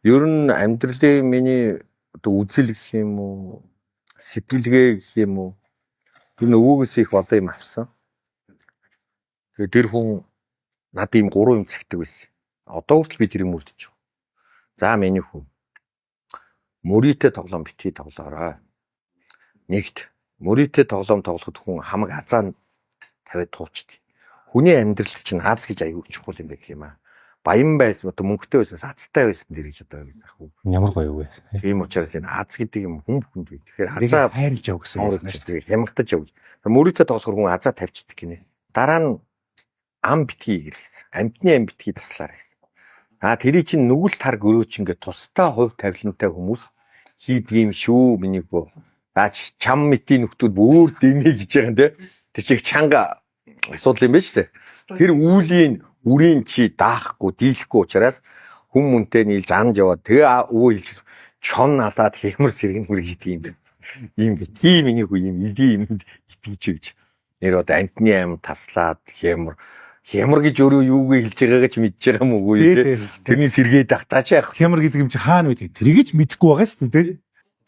Ер нь амьдралын миний одоо үзэл гэх юм уу, сэтгэлгээ гэх юм уу, тэр нөгөөс их олон юм авсан. Тэгээ тэр хүн над ийм 3 юм цагтдаг байсан. Одоо хүртэл би тэр юм үрдэж байгаа. За миний хүн. Мөрийтэй тоглоом битгий тоглоорой. Нэгт мөрийтэй тоглоом тоглоход хүн хамаг азаан тавиад туучдаг. Хүний амьдралд чинь аз гэж аюул чухал юм байх юм аа. Баян байсан одоо мөнгөтэй байсан азтай байсан дэр гэж одоо яг уу. Ямар гоё вэ? Тийм учраас энэ аз гэдэг юм хүн бүхэнд бий. Тэгэхээр азаа хайрлж яв гэсэн үг байна шүү дээ. Хямгтаж яв. Мөрийтэй тоглохор хүн азаа тавьчихдаг гинэ. Дараа нь ам битгий гэсэн. Амтны ам битгий таслаар гэсэн. Тэрий чинь нүгэл тар гөрөөч ингээд тусдаа хувь тавилантай хүмүүс хийдэг юм шүү миний гоо. Чам мэтийн нөхдүүд бүр дэмий гэж байгаа юм те. Тэр чиг чанга асуудал юм байна шүү дээ. Тэр үүлийн үрийн чи даахгүй, дийлэхгүй учраас хүн мөнтэй нийлж амж яваад тэгээ өө хэлчихсэн. Чон алаад хэмэр сэргэн хүргэж идэг юм бэ. Ийм битгий миний хүү ийм иди юмд итгэж гэж. Нэр одоо амтны ам таслаад хямар гэж өөрөө юуг хэлж байгаагаа ч мэдж байгаа юм уу те. Тэрний сэргээ тагтаач яах. Хямар гэдэг юм чи хаана вэ? Тэрийгч мэдэхгүй байгаа шүү дээ.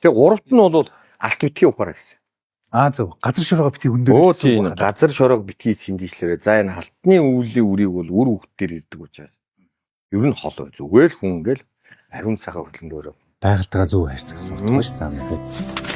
Тэгээ гуравт нь бол алт битгий ухаараа гэсэн. Зөв. Газар шороо битгий хүн дээр гэсэн. Газар шороог битгий сэмдийчлээрээ. За энэ халтны үүлийн үрийг бол үр хөвгтөр ирдэг учраас. Ер нь хол зүгээр л хүн ингээл ариун цагаа хөдлөндөөрөө байгальтайгаа зөв харьцах гэсэн үг шүү дээ.